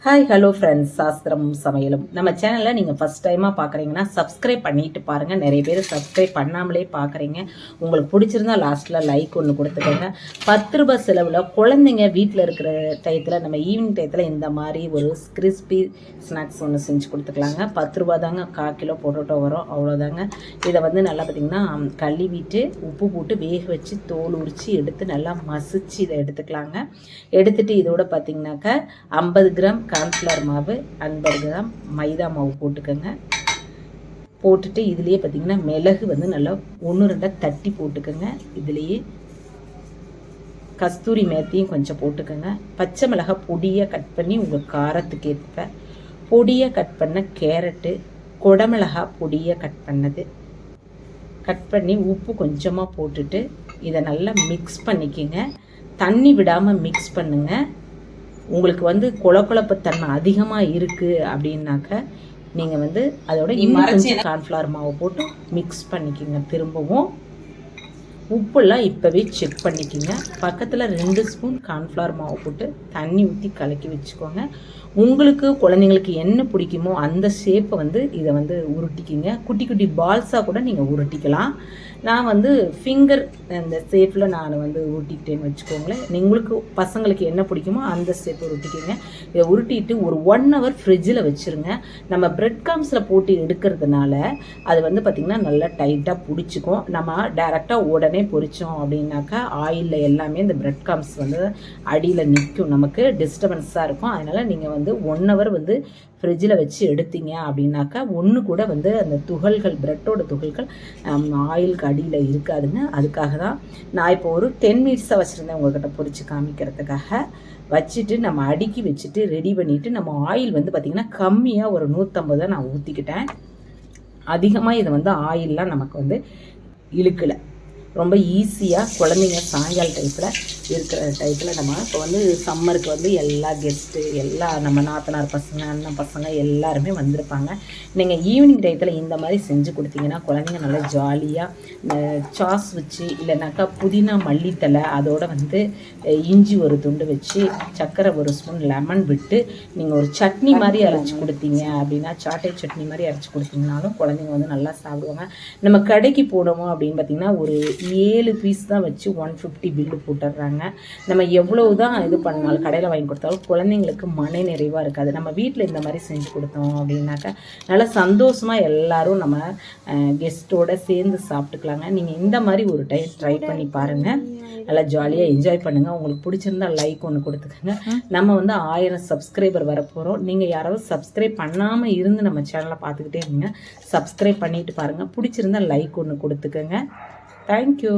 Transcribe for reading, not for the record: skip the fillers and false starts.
Hi hello friends, சாஸ்திரம் சமையலும் நம்ம சேனலில் நீங்கள் ஃபஸ்ட் டைமாக பார்க்குறீங்கன்னா சப்ஸ்கிரைப் பண்ணிட்டு பாருங்கள். நிறைய பேர் சப்ஸ்கிரைப் பண்ணாமலே பார்க்குறீங்க. உங்களுக்கு பிடிச்சிருந்தா லாஸ்ட்டில் லைக் ஒன்று கொடுத்துக்கோங்க. 10 ரூபாய் செலவில் குழந்தைங்க வீட்டில் இருக்கிற டயத்தில் நம்ம ஈவினிங் டயத்தில் இந்த மாதிரி ஒரு கிறிஸ்பி ஸ்நாக்ஸ் ஒன்று செஞ்சு கொடுத்துக்கலாங்க. 10 ரூபா தாங்க, 1/4 கிலோ பொட்டேட்டோ வரும், அவ்வளோதாங்க. இதை வந்து நல்லா பார்த்திங்கன்னா கழுவிட்டு உப்பு போட்டு வேக வச்சு தோல் உரித்து எடுத்து நல்லா மசிச்சு இதை எடுத்துக்கலாங்க. எடுத்துகிட்டு இதோட பார்த்திங்கனாக்கா 50 கிராம் கார்ன்ஃப்ளவர் மாவு, 50 கிராம் மைதா மாவு போட்டுக்கோங்க. போட்டுட்டு இதுலேயே பார்த்திங்கன்னா மிளகு வந்து நல்லா 1-2 தட்டி போட்டுக்கோங்க. இதுலேயே கஸ்தூரி மேத்தியும் கொஞ்சம் போட்டுக்கோங்க. பச்சை மிளகாய் பொடியாக கட் பண்ணி உங்கள் காரத்துக்கு ஏற்ப, பொடியாக கட் பண்ண கேரட்டு, குடமிளகாய் பொடியாக கட் பண்ணி உப்பு கொஞ்சமாக போட்டுட்டு இதை நல்லா மிக்ஸ் பண்ணிக்கிங்க. தண்ணி விடாமல் மிக்ஸ் பண்ணுங்கள். உங்களுக்கு வந்து குழப்ப தன்மை அதிகமாக இருக்குது அப்படின்னாக்க நீங்கள் வந்து அதோட கொஞ்சம் கார்ன்ஃப்ளவர் மாவை போட்டு மிக்ஸ் பண்ணிக்கிங்க. திரும்பவும் உப்புலாம் இப்போவே செக் பண்ணிக்கிங்க. பக்கத்தில் 2 ஸ்பூன் கார்ன்ஃப்ளவர் மாவு போட்டு தண்ணி ஊற்றி கலக்கி வச்சுக்கோங்க. உங்களுக்கு குழந்தைங்களுக்கு என்ன பிடிக்குமோ அந்த ஷேப்பை வந்து இதை வந்து உருட்டிக்கிங்க. குட்டி குட்டி பால்ஸாக கூட நீங்கள் உருட்டிக்கலாம். நான் வந்து ஃபிங்கர் அந்த ஷேப்பில் நான் வந்து உருட்டிக்கிட்டேன்னு வச்சுக்கோங்களேன். உங்களுக்கு பசங்களுக்கு என்ன பிடிக்குமோ அந்த ஷேப்பை உருட்டிக்கிங்க. இதை உருட்டிட்டு ஒரு 1 ஹவர் ஃப்ரிட்ஜில் வச்சுருங்க. நம்ம பிரெட் காம்ஸில் போட்டு எடுக்கிறதுனால அது வந்து பார்த்திங்கன்னா நல்லா டைட்டாக பிடிச்சிக்கும். நம்ம டைரெக்டாக உடனே பொரித்தோம் அப்படின்னாக்கா ஆயிலில் எல்லாமே இந்த பிரெட் காம்ஸ் வந்து அடியில் நிற்கும், நமக்கு டிஸ்டர்பன்ஸாக இருக்கும். அதனால் நீங்கள் வந்து 1 ஹவர் வந்து ஃப்ரிட்ஜில் வச்சு எடுத்தீங்க அப்படின்னாக்கா ஒன்று கூட வந்து அந்த துகள்கள், பிரெட்டோட துகள்கள் ஆயிலுக்கு அடியில் இருக்காதுங்க. அதுக்காக தான் நான் இப்போ ஒரு 10 மினிட்ஸாக வச்சுருந்தேன் உங்கள்கிட்ட பொரித்து காமிக்கிறதுக்காக. வச்சுட்டு நம்ம அடுக்கி வச்சுட்டு ரெடி பண்ணிவிட்டு நம்ம ஆயில் வந்து பார்த்திங்கன்னா கம்மியாக ஒரு 150 தான் நான் ஊற்றிக்கிட்டேன். அதிகமாக இதை வந்து ஆயிலெலாம் நமக்கு வந்து இழுக்கலை. ரொம்ப ஈஸியாக குழந்தைங்க சாயங்கால டைப்பில் இருக்கிற டைப்பில் நம்ம இப்போ வந்து சம்மருக்கு வந்து எல்லா கெஸ்ட்டு, எல்லா நம்ம நாத்தனார் பசங்க, அண்ணன் பசங்க எல்லாருமே வந்திருப்பாங்க. நீங்கள் ஈவினிங் டயத்தில் இந்த மாதிரி செஞ்சு கொடுத்தீங்கன்னா குழந்தைங்க நல்லா ஜாலியாக சாஸ் வச்சு, இல்லைனாக்கா புதினா மல்லித்தலை அதோட வந்து இஞ்சி ஒரு துண்டு வச்சு, சர்க்கரை 1 ஸ்பூன், லெமன் விட்டு நீங்கள் ஒரு சட்னி மாதிரி அரைச்சி கொடுத்தீங்க அப்படின்னா, சாட்டை சட்னி மாதிரி அரைச்சி கொடுத்தீங்கனாலும் குழந்தைங்க வந்து நல்லா சாப்பிடுவாங்க. நம்ம கடைக்கு போடுவோம் அப்படின்னு பார்த்திங்கன்னா ஒரு 7 பீஸ் தான் வச்சு 150 பில்லு போட்டுடுறாங்க. நம்ம எவ்வளவு தான் இது பண்ணாலும் கடையில் வாங்கி கொடுத்தாலும் குழந்தைங்களுக்கு மன நிறைவாக இருக்காது. நம்ம வீட்டில் இந்த மாதிரி செஞ்சு கொடுத்தோம் அப்படின்னாக்கா நல்லா சந்தோஷமாக எல்லாரும் நம்ம கெஸ்ட்டோடு சேர்ந்து சாப்பிட்டுக்கலாங்க. நீங்கள் இந்த மாதிரி ஒரு டைம் ட்ரை பண்ணி பாருங்கள். நல்லா ஜாலியாக என்ஜாய் பண்ணுங்கள். உங்களுக்கு பிடிச்சிருந்தா லைக் ஒன்று கொடுத்துக்கோங்க. நம்ம வந்து 1000 சப்ஸ்கிரைபர் வரப்போகிறோம். நீங்கள் யாராவது சப்ஸ்கிரைப் பண்ணாமல் இருந்து நம்ம சேனலை பார்த்துக்கிட்டே இருங்க. சப்ஸ்கிரைப் பண்ணிட்டு பாருங்கள். பிடிச்சிருந்தா லைக் ஒன்று கொடுத்துக்கோங்க. தேங்க்யூ.